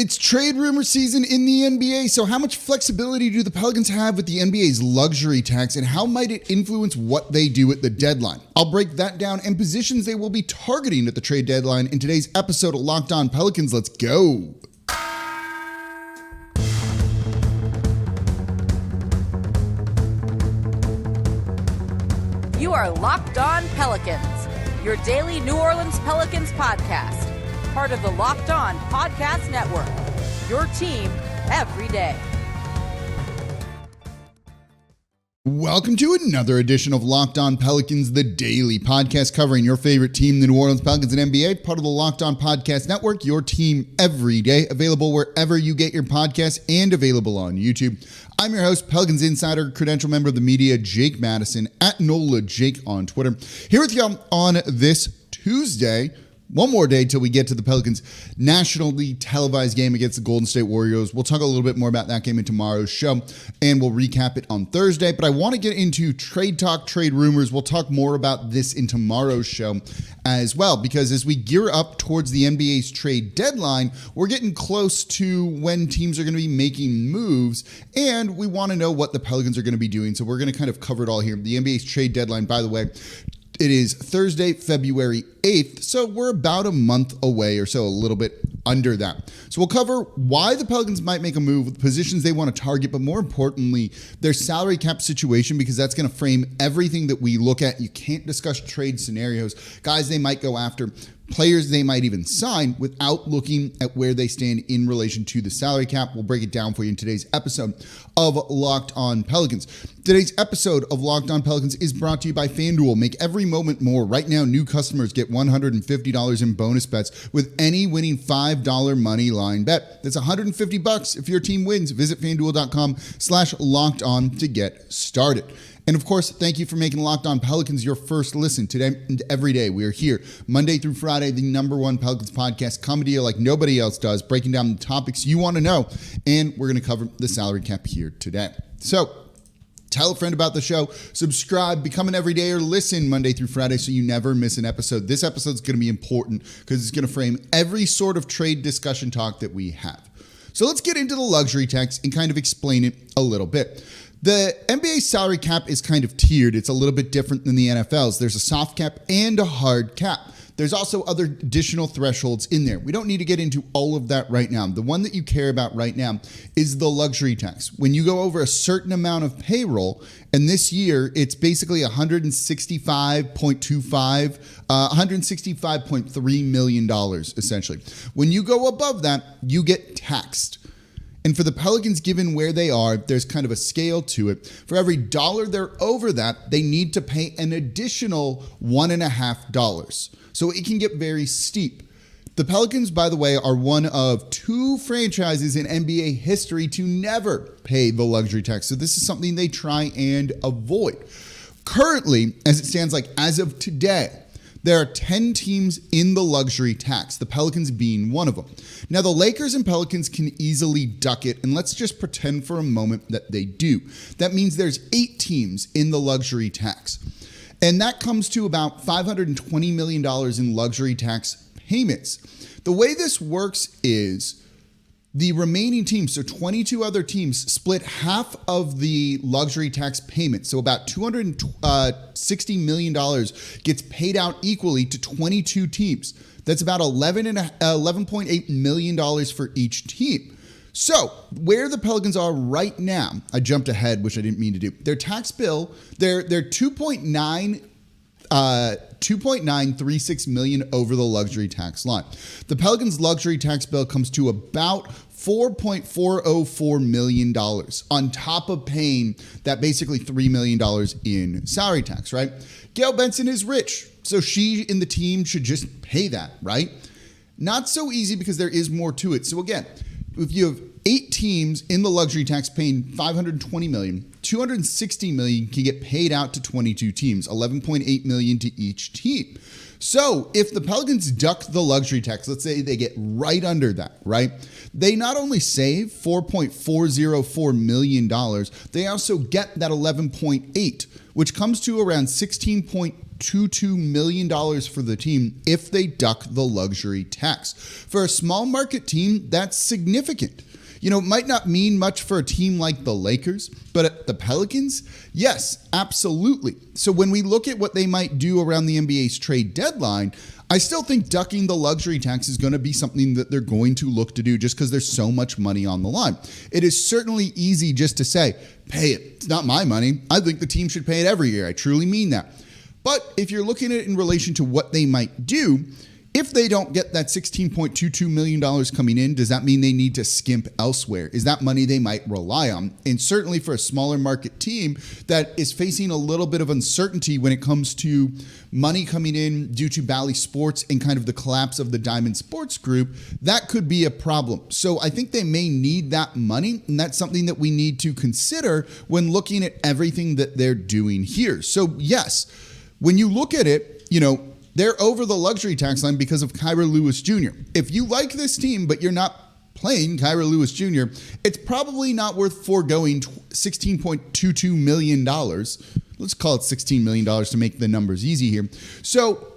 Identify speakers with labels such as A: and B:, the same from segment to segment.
A: It's trade rumor season in the NBA, so how much flexibility do the Pelicans have with the NBA's luxury tax, and how might it influence what they do at the deadline? I'll break that down and positions they will be targeting at the trade deadline in today's episode of Locked On Pelicans. Let's go.
B: You are Locked On Pelicans, your daily New Orleans Pelicans podcast. Part of the Locked On Podcast Network, your team every day.
A: Welcome to another edition of Locked On Pelicans, the daily podcast covering your favorite team, the New Orleans Pelicans and NBA, part of the Locked On Podcast Network, your team every day, available wherever you get your podcasts and available on YouTube. I'm your host, Pelicans Insider, credential member of the media, Jake Madison, at NOLA Jake on Twitter. Here with you on this Tuesday. One more day till we get to the Pelicans' nationally televised game against the Golden State Warriors. We'll talk a little bit more about that game in tomorrow's show, and we'll recap it on Thursday. But I want to get into trade talk, trade rumors. We'll talk more about this in tomorrow's show as well, because as we gear up towards the NBA's trade deadline, we're getting close to when teams are going to be making moves, and we want to know what the Pelicans are going to be doing. So we're going to kind of cover it all here. The NBA's trade deadline, by the way, it is Thursday, February 8th, so we're about a month away or so, a little bit under that. So we'll cover why the Pelicans might make a move, the positions they want to target, but more importantly, their salary cap situation, because that's going to frame everything that we look at. You can't discuss trade scenarios, guys they might go after, players they might even sign without looking at where they stand in relation to the salary cap. We'll break it down for you in today's episode of Locked On Pelicans. Today's episode of Locked On Pelicans is brought to you by FanDuel. Make every moment more. Right now, new customers get $150 in bonus bets with any winning $5 money line bet. That's $150 if your team wins. Visit FanDuel.com/lockedon to get started. And of course, thank you for making Locked On Pelicans your first listen today and every day. We are here Monday through Friday, the number one Pelicans podcast, coming to you like nobody else does, breaking down the topics you want to know. And we're going to cover the salary cap here today. So tell a friend about the show, subscribe, become an everyday or listen Monday through Friday so you never miss an episode. This episode is going to be important because it's going to frame every sort of trade discussion talk that we have. So let's get into the luxury tax and kind of explain it a little bit. The NBA salary cap is kind of tiered. It's a little bit different than the NFL's. There's a soft cap and a hard cap. There's also other additional thresholds in there. We don't need to get into all of that right now. The one that you care about right now is the luxury tax. When you go over a certain amount of payroll, and this year it's basically $165.3 million, essentially. When you go above that, you get taxed. And for the Pelicans, given where they are, there's kind of a scale to it. For every dollar they're over that, they need to pay an additional $1.50. So it can get very steep. The Pelicans, by the way, are one of two franchises in NBA history to never pay the luxury tax. So this is something they try and avoid. Currently, as it stands, like as of today, there are 10 teams in the luxury tax, the Pelicans being one of them. Now, the Lakers and Pelicans can easily duck it, and let's just pretend for a moment that they do. That means there's 8 teams in the luxury tax, and that comes to about $520 million in luxury tax payments. The way this works is the remaining teams, so 22 other teams, split half of the luxury tax payment. So about $260 million gets paid out equally to 22 teams. That's about $11.8 million for each team. So where the Pelicans are right now, I jumped ahead, which I didn't mean to do. Their tax bill, they're 2.936 million over the luxury tax line. The Pelicans' luxury tax bill comes to about $4.404 million on top of paying that basically $3 million in salary tax, right? Gail Benson is rich, so she and the team should just pay that, right? Not so easy because there is more to it. So again, if you have 8 teams in the luxury tax paying $520 million, $260 million can get paid out to 22 teams, $11.8 million to each team. So if the Pelicans duck the luxury tax, let's say they get right under that, right? They not only save $4.404 million, they also get that 11.8, which comes to around 16.8 $16.22 million for the team if they duck the luxury tax. For a small market team, that's significant. It might not mean much for a team like the Lakers, but at the Pelicans, yes, absolutely. So when we look at what they might do around the NBA's trade deadline, I still think ducking the luxury tax is going to be something that they're going to look to do just because there's so much money on the line. It is certainly easy just to say, pay it. It's not my money. I think the team should pay it every year. I truly mean that. But if you're looking at it in relation to what they might do, if they don't get that $16.22 million coming in, does that mean they need to skimp elsewhere? Is that money they might rely on? And certainly for a smaller market team that is facing a little bit of uncertainty when it comes to money coming in due to Bally Sports and kind of the collapse of the Diamond Sports Group, that could be a problem. So I think they may need that money, and that's something that we need to consider when looking at everything that they're doing here. So yes, when you look at it, they're over the luxury tax line because of Kyra Lewis Jr. If you like this team, but you're not playing Kyra Lewis Jr., it's probably not worth foregoing $16.22 million. Let's call it $16 million to make the numbers easy here. So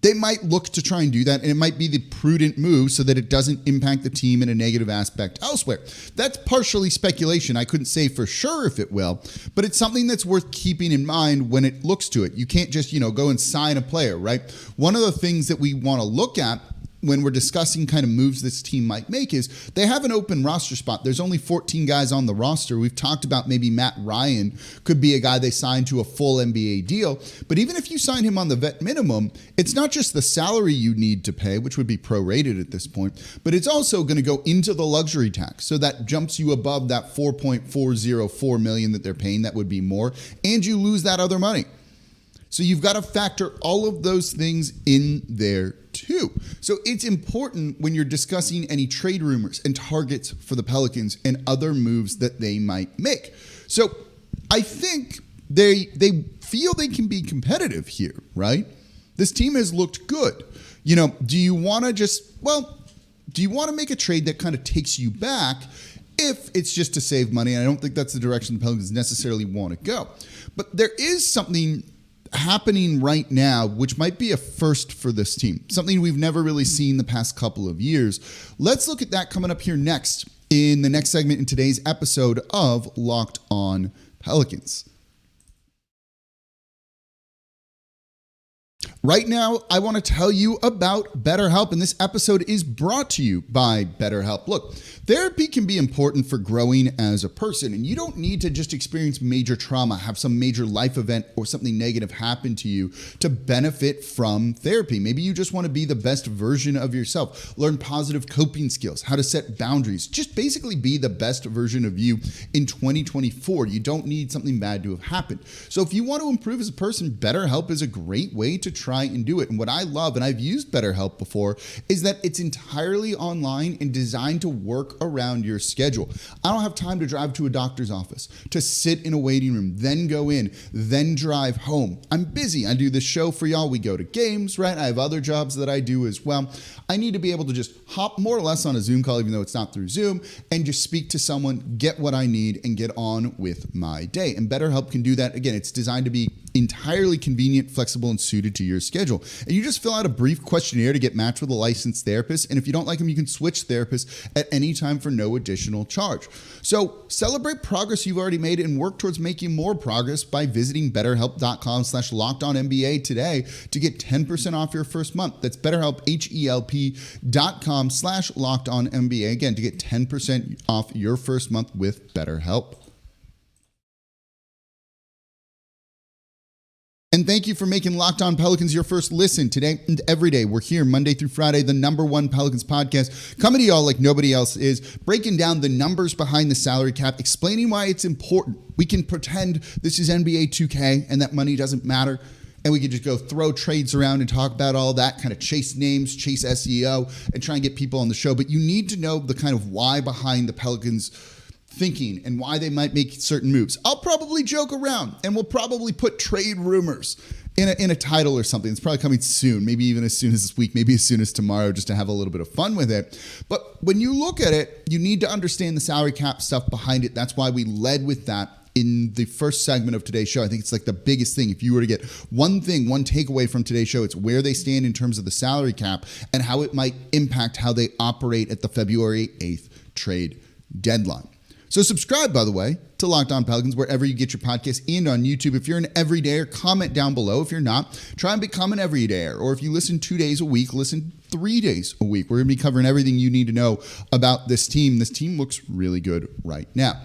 A: they might look to try and do that, and it might be the prudent move so that it doesn't impact the team in a negative aspect elsewhere. That's partially speculation. I couldn't say for sure if it will, but it's something that's worth keeping in mind when it looks to it. You can't just, go and sign a player, right? One of the things that we want to look at when we're discussing kind of moves this team might make is they have an open roster spot. There's only 14 guys on the roster. We've talked about maybe Matt Ryan could be a guy they sign to a full NBA deal. But even if you sign him on the vet minimum, it's not just the salary you need to pay, which would be prorated at this point, but it's also going to go into the luxury tax. So that jumps you above that $4.404 million that they're paying. That would be more. And you lose that other money. So you've got to factor all of those things in there too. So it's important when you're discussing any trade rumors and targets for the Pelicans and other moves that they might make. So I think they feel they can be competitive here, right? This team has looked good. Do you want to make a trade that kind of takes you back if it's just to save money? And I don't think that's the direction the Pelicans necessarily want to go. But there is something happening right now, which might be a first for this team, something we've never really seen the past couple of years. Let's look at that coming up here next in the next segment in today's episode of Locked On Pelicans. Right now, I want to tell you about BetterHelp, and this episode is brought to you by BetterHelp. Look, therapy can be important for growing as a person, and you don't need to just experience major trauma, have some major life event or something negative happen to you to benefit from therapy. Maybe you just want to be the best version of yourself, learn positive coping skills, how to set boundaries, just basically be the best version of you in 2024. You don't need something bad to have happened. So if you want to improve as a person, BetterHelp is a great way to try and do it. And what I love, and I've used BetterHelp before, is that it's entirely online and designed to work around your schedule. I don't have time to drive to a doctor's office, to sit in a waiting room, then go in, then drive home. I'm busy. I do this show for y'all. We go to games, right? I have other jobs that I do as well. I need to be able to just hop more or less on a Zoom call, even though it's not through Zoom, and just speak to someone, get what I need, and get on with my day. And BetterHelp can do that. Again, it's designed to be entirely convenient, flexible, and suited to your schedule. And you just fill out a brief questionnaire to get matched with a licensed therapist. And if you don't like them, you can switch therapists at any time for no additional charge. So celebrate progress you've already made and work towards making more progress by visiting BetterHelp.com/LockedOnNBA today to get 10% off your first month. That's BetterHelp, HELP.com/LockedOnNBA. Again, to get 10% off your first month with BetterHelp. And thank you for making Locked On Pelicans your first listen today and every day. We're here Monday through Friday, the Number One Pelicans podcast, coming to y'all like nobody else is, breaking down the numbers behind the salary cap, explaining why it's important. We can pretend this is NBA 2K and that money doesn't matter, and we can just go throw trades around and talk about all that, kind of chase names, chase SEO, and try and get people on the show. But you need to know the kind of why behind the Pelicans thinking and why they might make certain moves. I'll probably joke around and we'll probably put trade rumors in a title or something. It's probably coming soon, maybe even as soon as this week, maybe as soon as tomorrow, just to have a little bit of fun with it. But when you look at it, you need to understand the salary cap stuff behind it. That's why we led with that in the first segment of today's show. I think it's like the biggest thing. If you were to get one takeaway from today's show, it's where they stand in terms of the salary cap and how it might impact how they operate at the February 8th trade deadline. So subscribe, by the way, to Locked On Pelicans wherever you get your podcasts and on YouTube. If you're an everydayer, comment down below. If you're not, try and become an everydayer. Or if you listen 2 days a week, listen 3 days a week. We're going to be covering everything you need to know about this team. This team looks really good right now.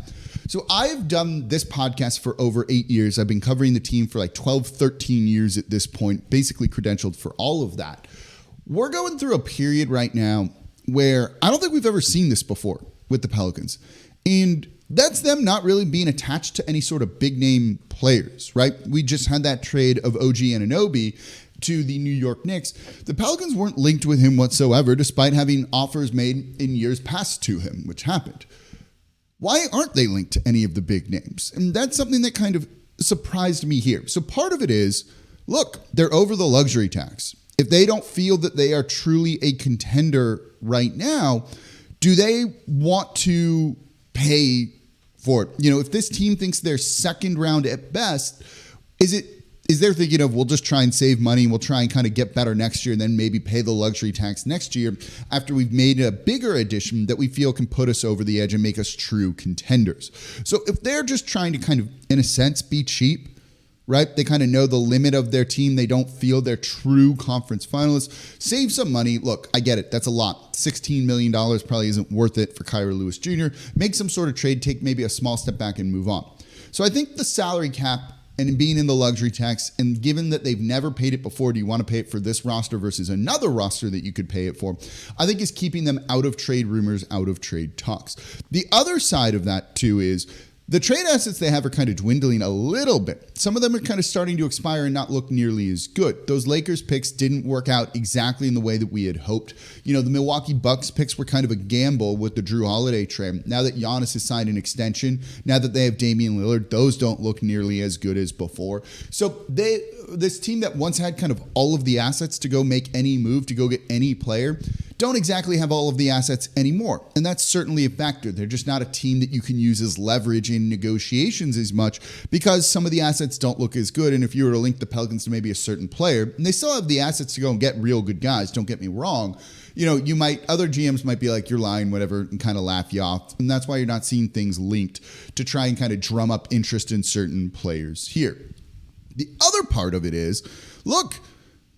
A: So I've done this podcast for over 8 years. I've been covering the team for like 12, 13 years at this point, basically credentialed for all of that. We're going through a period right now where I don't think we've ever seen this before with the Pelicans. And that's them not really being attached to any sort of big name players, right? We just had that trade of OG Anunoby to the New York Knicks. The Pelicans weren't linked with him whatsoever, despite having offers made in years past to him, which happened. Why aren't they linked to any of the big names? And that's something that kind of surprised me here. So part of it is, look, they're over the luxury tax. If they don't feel that they are truly a contender right now, do they want to pay for it? You know, if this team thinks they're second round at best, is they're thinking of, we'll just try and save money, we'll try and kind of get better next year and then maybe pay the luxury tax next year after we've made a bigger addition that we feel can put us over the edge and make us true contenders. So if they're just trying to kind of, in a sense, be cheap, right? They kind of know the limit of their team. They don't feel they're true conference finalists. Save some money. Look, I get it. That's a lot. $16 million probably isn't worth it for Kyra Lewis Jr. Make some sort of trade, take maybe a small step back and move on. So I think the salary cap and being in the luxury tax, and given that they've never paid it before, do you want to pay it for this roster versus another roster that you could pay it for? I think is keeping them out of trade rumors, out of trade talks. The other side of that too is the trade assets they have are kind of dwindling a little bit. Some of them are kind of starting to expire and not look nearly as good. Those Lakers picks didn't work out exactly in the way that we had hoped. You know, the Milwaukee Bucks picks were kind of a gamble with the Drew Holiday trade. Now that Giannis has signed an extension, now that they have Damian Lillard, those don't look nearly as good as before. So this team that once had kind of all of the assets to go make any move, to go get any player, don't exactly have all of the assets anymore. And that's certainly a factor. They're just not a team that you can use as leverage in negotiations as much because some of the assets don't look as good. And if you were to link the Pelicans to maybe a certain player, and they still have the assets to go and get real good guys, don't get me wrong, you know, other GMs might be like, you're lying, whatever, and kind of laugh you off. And that's why you're not seeing things linked to try and kind of drum up interest in certain players here. The other part of it is, look,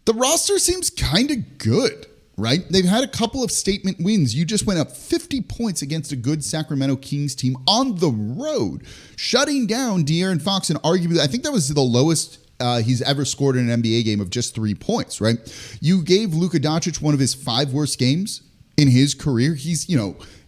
A: the roster seems kind of good. Right? They've had a couple of statement wins. You just went up 50 points against a good Sacramento Kings team on the road, shutting down De'Aaron Fox, and arguably, I think that was the lowest he's ever scored in an NBA game of just 3 points, right? You gave Luka Doncic one of his 5 worst games in his career. He's,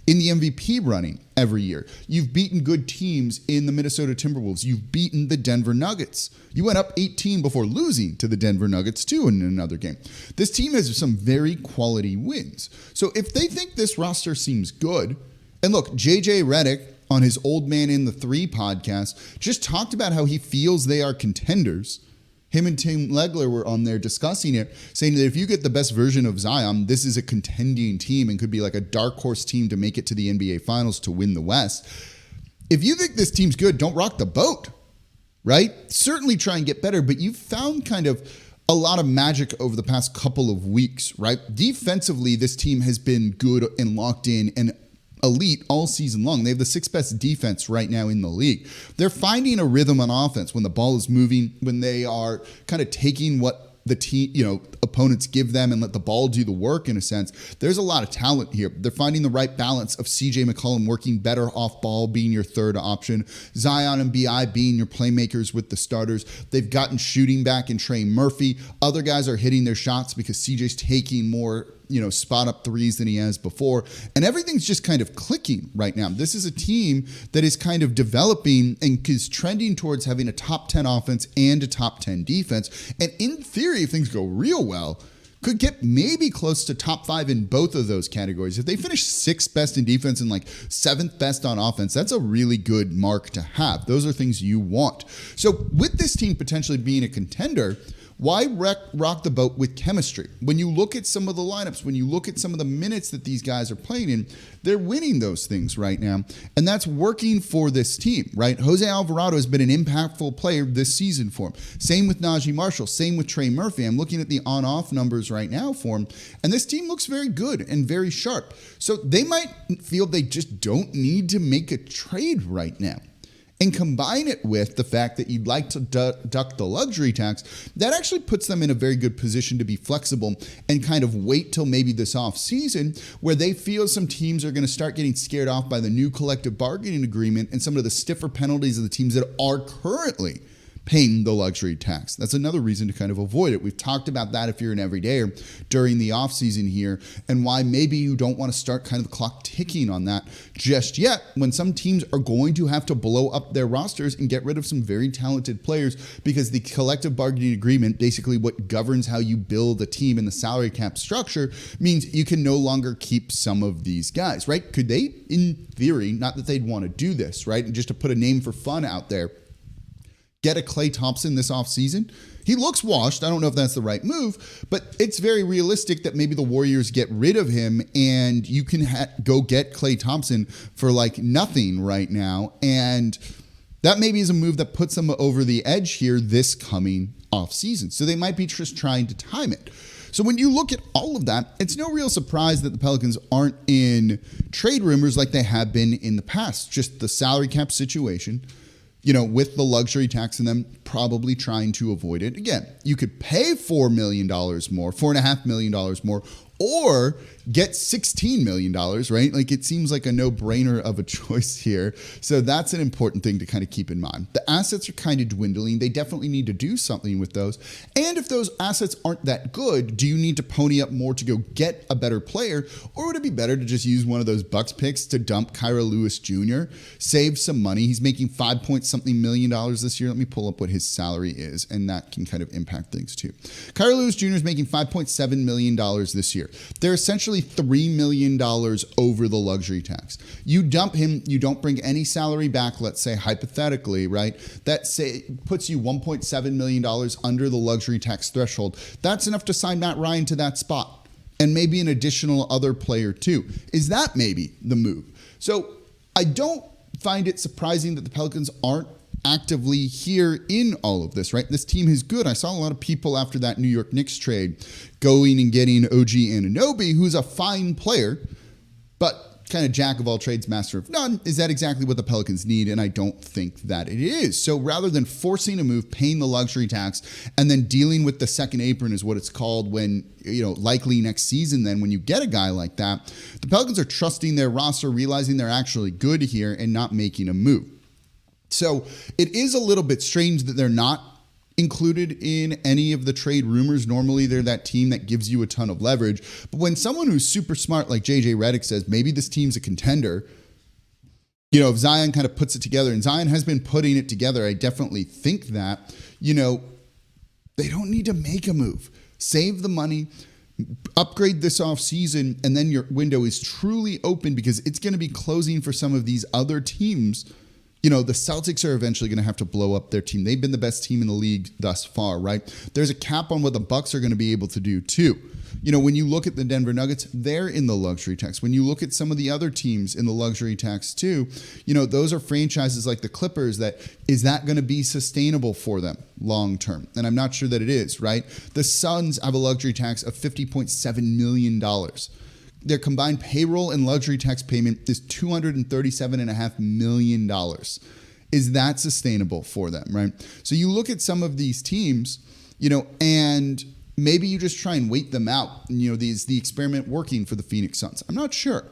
A: in the MVP running every year. You've beaten good teams in the Minnesota Timberwolves. You've beaten the Denver Nuggets. You went up 18 before losing to the Denver Nuggets too in another game. This team has some very quality wins. So if they think this roster seems good, and look, JJ Redick on his Old Man in the 3 podcast just talked about how he feels they are contenders. Him and Tim Legler were on there discussing it, saying that if you get the best version of Zion, this is a contending team and could be like a dark horse team to make it to the NBA Finals to win the West. If you think this team's good, don't rock the boat, right? Certainly try and get better, but you've found kind of a lot of magic over the past couple of weeks, right? Defensively, this team has been good and locked in and elite all season long. They have the 6th best defense right now in the league. They're finding a rhythm on offense when the ball is moving, when they are kind of taking what the team, opponents give them and let the ball do the work in a sense. There's a lot of talent here. They're finding the right balance of CJ McCollum working better off ball, being your third option, Zion and BI being your playmakers with the starters. They've gotten shooting back in Trey Murphy. Other guys are hitting their shots because CJ's taking more spot up threes than he has before. And everything's just kind of clicking right now. This is a team that is kind of developing and is trending towards having a top 10 offense and a top 10 defense. And in theory, if things go real well, could get maybe close to top 5 in both of those categories. If they finish 6th best in defense and like 7th best on offense, that's a really good mark to have. Those are things you want. So with this team potentially being a contender, Why rock the boat with chemistry? When you look at some of the lineups, when you look at some of the minutes that these guys are playing in, they're winning those things right now. And that's working for this team, right? Jose Alvarado has been an impactful player this season for him. Same with Najee Marshall. Same with Trey Murphy. I'm looking at the on-off numbers right now for him. And this team looks very good and very sharp. So they might feel they just don't need to make a trade right now. And combine it with the fact that you'd like to duck the luxury tax, that actually puts them in a very good position to be flexible and kind of wait till maybe this offseason where they feel some teams are going to start getting scared off by the new collective bargaining agreement and some of the stiffer penalties of the teams that are currently paying the luxury tax. That's another reason to kind of avoid it. We've talked about that if you're an everydayer during the offseason here and why maybe you don't want to start kind of the clock ticking on that just yet when some teams are going to have to blow up their rosters and get rid of some very talented players because the collective bargaining agreement, basically what governs how you build a team in the salary cap structure, means you can no longer keep some of these guys, right? Could they, in theory, not that they'd want to do this, right? And just to put a name for fun out there, get a Klay Thompson this offseason? He looks washed. I don't know if that's the right move, but it's very realistic that maybe the Warriors get rid of him and you can go get Klay Thompson for like nothing right now. And that maybe is a move that puts them over the edge here this coming offseason. So they might be just trying to time it. So when you look at all of that, it's no real surprise that the Pelicans aren't in trade rumors like they have been in the past. Just the salary cap situation, with the luxury tax and them probably trying to avoid it. Again, you could pay $4 million more, $4.5 million more, or get $16 million, right? Like it seems like a no-brainer of a choice here. So that's an important thing to kind of keep in mind. The assets are kind of dwindling. They definitely need to do something with those. And if those assets aren't that good, do you need to pony up more to go get a better player? Or would it be better to just use one of those Bucks picks to dump Kira Lewis Jr., save some money? He's making $5-point-something million this year. Let me pull up what his salary is, and that can kind of impact things too. Kira Lewis Jr. is making $5.7 million this year. They're essentially $3 million over the luxury tax. You dump him, you don't bring any salary back, let's say hypothetically, right? That puts you $1.7 million under the luxury tax threshold. That's enough to sign Matt Ryan to that spot. And maybe an additional other player too. Is that maybe the move? So I don't find it surprising that the Pelicans aren't actively here in all of this, right? This team is good. I saw a lot of people after that New York Knicks trade going and getting OG Anunoby, who's a fine player, but kind of jack of all trades, master of none. Is that exactly what the Pelicans need? And I don't think that it is. So rather than forcing a move, paying the luxury tax, and then dealing with the second apron is what it's called when, likely next season then when you get a guy like that, the Pelicans are trusting their roster, realizing they're actually good here and not making a move. So it is a little bit strange that they're not included in any of the trade rumors. Normally, they're that team that gives you a ton of leverage. But when someone who's super smart like JJ Redick says, maybe this team's a contender, if Zion kind of puts it together, and Zion has been putting it together, I definitely think that, they don't need to make a move. Save the money, upgrade this offseason, and then your window is truly open because it's going to be closing for some of these other teams. The Celtics are eventually going to have to blow up their team. They've been the best team in the league thus far, right? There's a cap on what the Bucks are going to be able to do too. When you look at the Denver Nuggets, they're in the luxury tax. When you look at some of the other teams in the luxury tax too, those are franchises like the Clippers is that going to be sustainable for them long term? And I'm not sure that it is, right? The Suns have a luxury tax of $50.7 million. Their combined payroll and luxury tax payment is $237.5 million. Is that sustainable for them, right? So you look at some of these teams, and maybe you just try and wait them out. The experiment working for the Phoenix Suns. I'm not sure.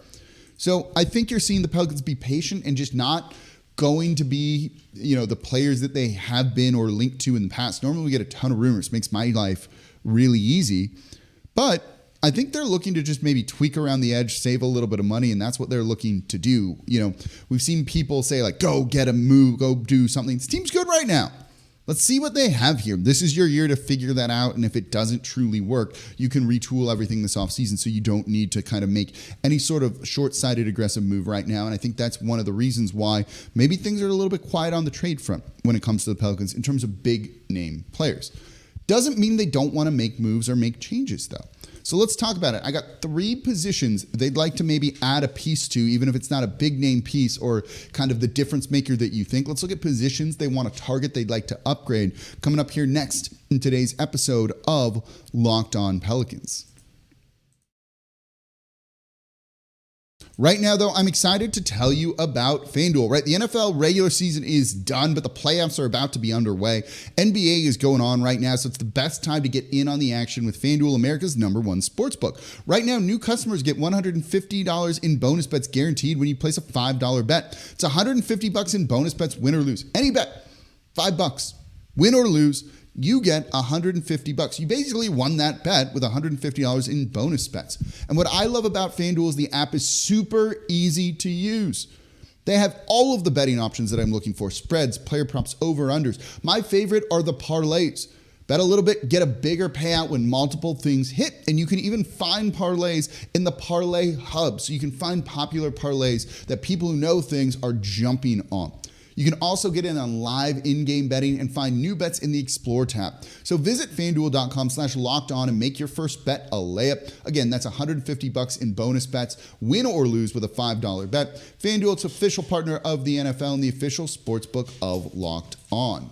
A: So I think you're seeing the Pelicans be patient and just not going to be, the players that they have been or linked to in the past. Normally we get a ton of rumors. Makes my life really easy. But I think they're looking to just maybe tweak around the edge, save a little bit of money, and that's what they're looking to do. We've seen people say like, go get a move, go do something. This team's good right now. Let's see what they have here. This is your year to figure that out, and if it doesn't truly work, you can retool everything this offseason so you don't need to kind of make any sort of short-sighted aggressive move right now, and I think that's one of the reasons why maybe things are a little bit quiet on the trade front when it comes to the Pelicans in terms of big-name players. Doesn't mean they don't want to make moves or make changes, though. So let's talk about it. I got 3 positions they'd like to maybe add a piece to, even if it's not a big name piece or kind of the difference maker that you think. Let's look at positions they want to target, they'd like to upgrade. Coming up here next in today's episode of Locked On Pelicans. Right now, though, I'm excited to tell you about FanDuel, right? The NFL regular season is done, but the playoffs are about to be underway. NBA is going on right now, so it's the best time to get in on the action with FanDuel, America's #1 sportsbook. Right now, new customers get $150 in bonus bets guaranteed when you place a $5 bet. It's $150 in bonus bets, win or lose. Any bet, $5. Win or lose, you get $150. You basically won that bet with $150 in bonus bets. And what I love about FanDuel is the app is super easy to use. They have all of the betting options that I'm looking for: spreads, player props, over-unders. My favorite are the parlays. Bet a little bit, get a bigger payout when multiple things hit. And you can even find parlays in the parlay hub. So you can find popular parlays that people who know things are jumping on. You can also get in on live in-game betting and find new bets in the Explore tab. So visit FanDuel.com/lockedon and make your first bet a layup. Again, that's $150 in bonus bets, win or lose with a $5 bet. FanDuel, it's official partner of the NFL and the official sportsbook of Locked On.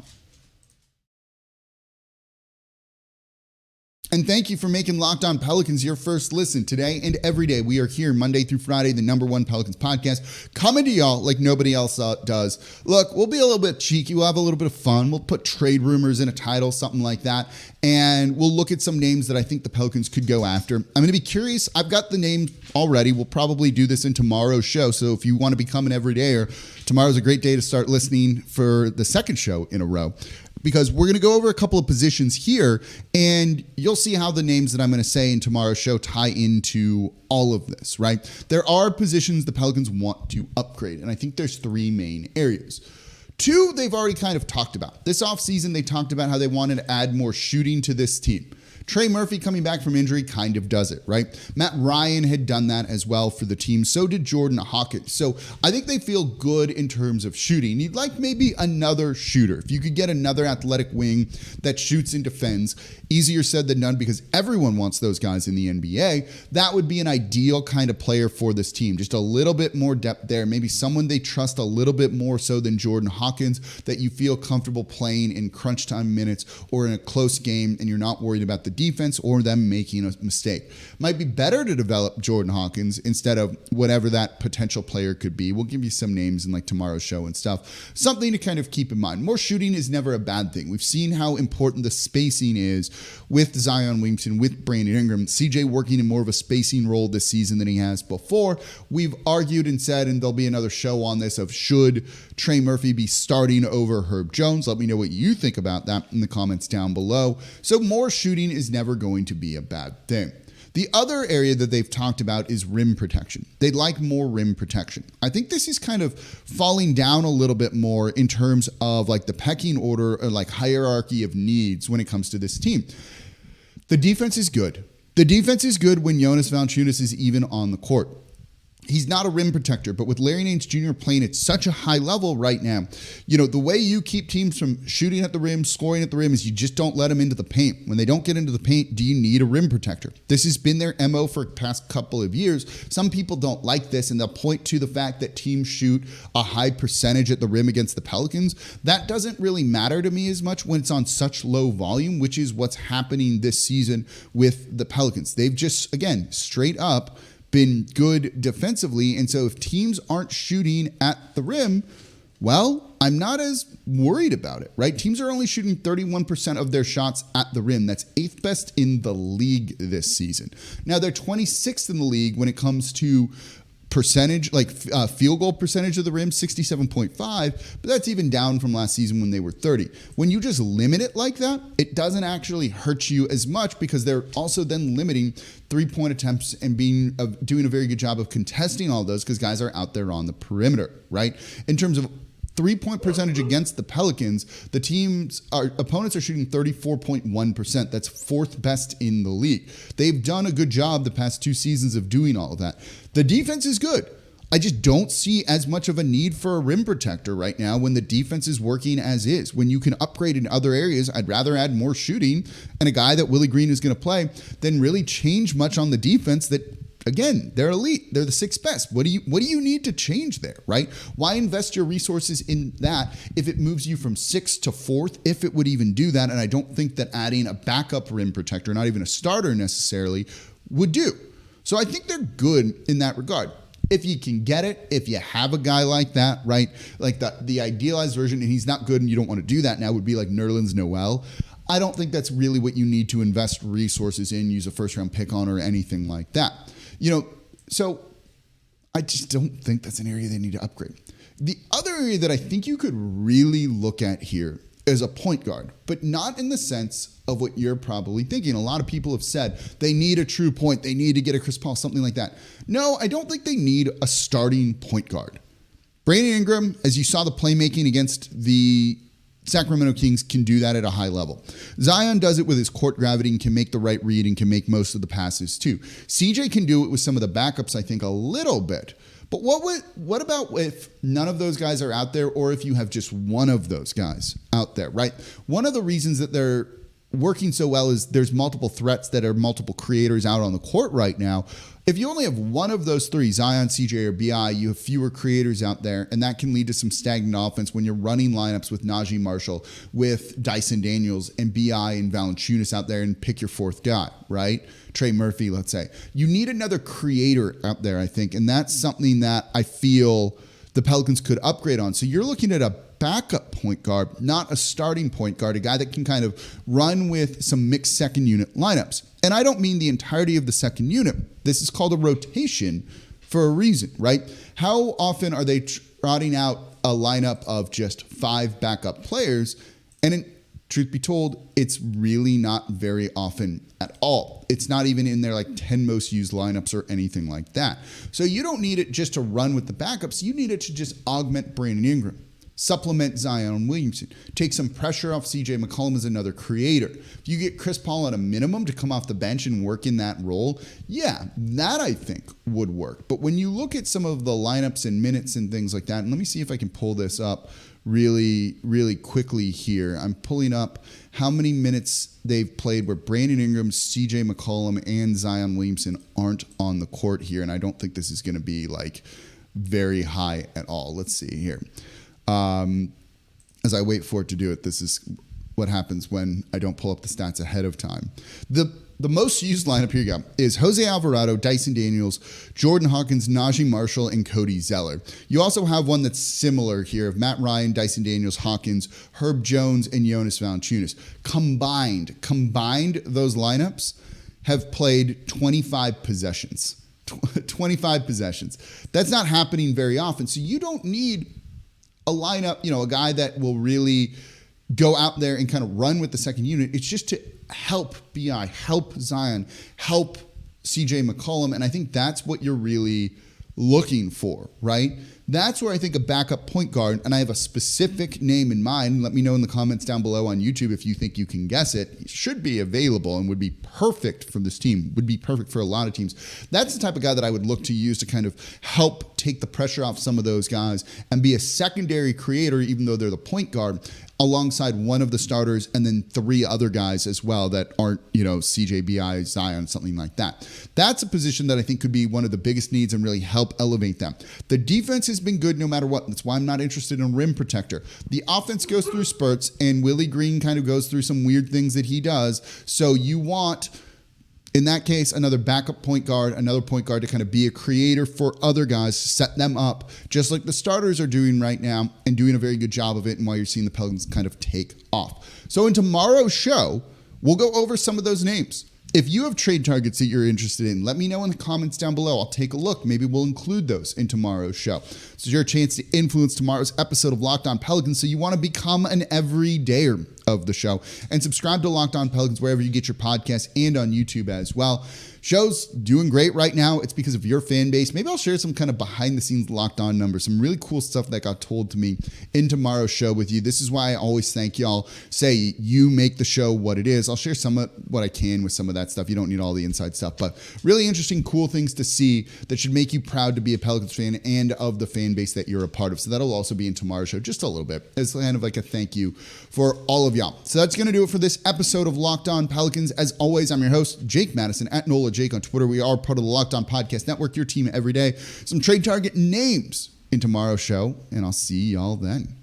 A: And thank you for making Locked On Pelicans your first listen. Today and every day, we are here Monday through Friday, the #1 Pelicans podcast, coming to y'all like nobody else does. Look, we'll be a little bit cheeky. We'll have a little bit of fun. We'll put trade rumors in a title, something like that. And we'll look at some names that I think the Pelicans could go after. I'm going to be curious. I've got the names already. We'll probably do this in tomorrow's show. So if you want to become an everydayer, tomorrow's a great day to start listening for the second show in a row, because we're going to go over a couple of positions here, and you'll see how the names that I'm going to say in tomorrow's show tie into all of this, right? There are positions the Pelicans want to upgrade, and I think there's 3 main areas. 2, they've already kind of talked about. This offseason, they talked about how they wanted to add more shooting to this team. Trey Murphy coming back from injury kind of does it, right? Matt Ryan had done that as well for the team. So did Jordan Hawkins. So I think they feel good in terms of shooting. You'd like maybe another shooter. If you could get another athletic wing that shoots and defends, easier said than done because everyone wants those guys in the NBA. That would be an ideal kind of player for this team. Just a little bit more depth there. Maybe someone they trust a little bit more so than Jordan Hawkins, that you feel comfortable playing in crunch time minutes or in a close game and you're not worried about the defense or them making a mistake. Might be better to develop Jordan Hawkins instead of whatever that potential player could be. We'll give you some names in like tomorrow's show and stuff. Something to kind of keep in mind. More shooting is never a bad thing. We've seen how important the spacing is with Zion Williamson, with Brandon Ingram. CJ working in more of a spacing role this season than he has before. We've argued and said, and there'll be another show on this, of should Trey Murphy be starting over Herb Jones? Let me know what you think about that in the comments down below. So more shooting is never going to be a bad thing. The other area that they've talked about is rim protection. They'd like more rim protection. I think this is kind of falling down a little bit more in terms of like the pecking order or like hierarchy of needs when it comes to this team. The defense is good. The defense is good when Jonas Valanciunas is even on the court. He's not a rim protector, but with Larry Nance Jr. playing at such a high level right now, you know, the way you keep teams from shooting at the rim, scoring at the rim, is you just don't let them into the paint. When they don't get into the paint, do you need a rim protector? This has been their MO for the past couple of years. Some people don't like this, and they'll point to the fact that teams shoot a high percentage at the rim against the Pelicans. That doesn't really matter to me as much when it's on such low volume, which is what's happening this season with the Pelicans. They've just, again, straight up been good defensively. And so if teams aren't shooting at the rim, well, I'm not as worried about it, right? Teams are only shooting 31% of their shots at the rim. That's 8th best in the league this season. Now, they're 26th in the league when it comes to percentage, like field goal percentage of the rim, 67.5, but that's even down from last season when they were 30. When you just limit it like that, it doesn't actually hurt you as much because they're also then limiting 3-point attempts and doing a very good job of contesting all those because guys are out there on the perimeter, right? In terms of 3-point percentage against the Pelicans, our opponents are shooting 34.1%. That's 4th best in the league. They've done a good job the past 2 seasons of doing all of that. The defense is good. I just don't see as much of a need for a rim protector right now when the defense is working as is. When you can upgrade in other areas, I'd rather add more shooting and a guy that Willie Green is going to play than really change much on the defense that, again, they're elite. They're the sixth best. What do you need to change there, right? Why invest your resources in that if it moves you from 6th to 4th, if it would even do that? And I don't think that adding a backup rim protector, not even a starter necessarily, would do. So I think they're good in that regard. If you can get it, if you have a guy like that, right? Like the idealized version, and he's not good and you don't want to do that now, would be like Nerlens Noel. I don't think that's really what you need to invest resources in, use a first-round pick on, or anything like that. So I just don't think that's an area they need to upgrade. The other area that I think you could really look at here is a point guard, but not in the sense of what you're probably thinking. A lot of people have said they need a true point. They need to get a Chris Paul, something like that. No, I don't think they need a starting point guard. Brandon Ingram, as you saw the playmaking against the Sacramento Kings, can do that at a high level. Zion does it with his court gravity and can make the right read and can make most of the passes too. CJ can do it with some of the backups, I think, a little bit. But what about if none of those guys are out there, or if you have just one of those guys out there, right? One of the reasons that they're working so well is there's multiple threats that are multiple creators out on the court right now. If you only have one of those three, Zion, CJ, or BI, you have fewer creators out there, and that can lead to some stagnant offense when you're running lineups with Najee Marshall, with Dyson Daniels, and BI and Valanciunas out there, and pick your fourth guy, right? Trey Murphy, let's say. You need another creator out there, I think, and that's something that I feel the Pelicans could upgrade on. So you're looking at a backup point guard, not a starting point guard, a guy that can kind of run with some mixed second unit lineups. And I don't mean the entirety of the second unit. This is called a rotation for a reason, right? How often are they trotting out a lineup of just 5 backup players? And truth be told, it's really not very often at all. It's not even in their 10 most used lineups or anything like that. So you don't need it just to run with the backups. You need it to just augment Brandon Ingram, supplement Zion Williamson, take some pressure off CJ McCollum as another creator. If you get Chris Paul at a minimum to come off the bench and work in that role, yeah, that I think would work. But when you look at some of the lineups and minutes and things like that, and let me see if I can pull this up really, really quickly here. I'm pulling up how many minutes they've played where Brandon Ingram, CJ McCollum, and Zion Williamson aren't on the court here, and I don't think this is going to be very high at all. Let's see here. As I wait for it to do it, this is what happens when I don't pull up the stats ahead of time. The most used lineup, here you go, is Jose Alvarado, Dyson Daniels, Jordan Hawkins, Najee Marshall, and Cody Zeller. You also have one that's similar here of Matt Ryan, Dyson Daniels, Hawkins, Herb Jones, and Jonas Valanciunas. Combined, those lineups have played 25 possessions. 25 possessions. That's not happening very often. So you don't need a lineup, a guy that will really go out there and kind of run with the second unit. It's just to help BI, help Zion, help CJ McCollum. And I think that's what you're really looking for, right? That's where I think a backup point guard, and I have a specific name in mind. Let me know in the comments down below on YouTube if you think you can guess it. It should be available and would be perfect for this team, would be perfect for a lot of teams. That's the type of guy that I would look to use to kind of help take the pressure off some of those guys and be a secondary creator, even though they're the point guard, alongside one of the starters and then 3 other guys as well that aren't, CJ, BI, Zion, something like that. That's a position that I think could be one of the biggest needs and really help elevate them. The defense has been good no matter what. That's why I'm not interested in a rim protector. The offense goes through spurts, and Willie Green kind of goes through some weird things that he does. So you want, in that case, another backup point guard, another point guard to kind of be a creator for other guys, set them up, just like the starters are doing right now and doing a very good job of it, and why you're seeing the Pelicans kind of take off. So in tomorrow's show, we'll go over some of those names. If you have trade targets that you're interested in, let me know in the comments down below. I'll take a look. Maybe we'll include those in tomorrow's show. So your chance to influence tomorrow's episode of Locked On Pelicans. So you want to become an everydayer of the show. And subscribe to Locked On Pelicans wherever you get your podcasts and on YouTube as well. Show's doing great right now. It's because of your fan base. Maybe I'll share some kind of behind the scenes Locked On numbers, some really cool stuff that got told to me in tomorrow's show with you. This is why I always thank y'all. Say you make the show what it is. I'll share some of what I can with some of that stuff. You don't need all the inside stuff, but really interesting, cool things to see that should make you proud to be a Pelicans fan and of the fan base that you're a part of. So that'll also be in tomorrow's show just a little bit as kind of like a thank you for all of y'all. So that's going to do it for this episode of Locked On Pelicans. As always, I'm your host, Jake Madison, at NOLA Jake on Twitter. We are part of the Locked On Podcast Network, your team every day. Some trade target names in tomorrow's show, and I'll see y'all then.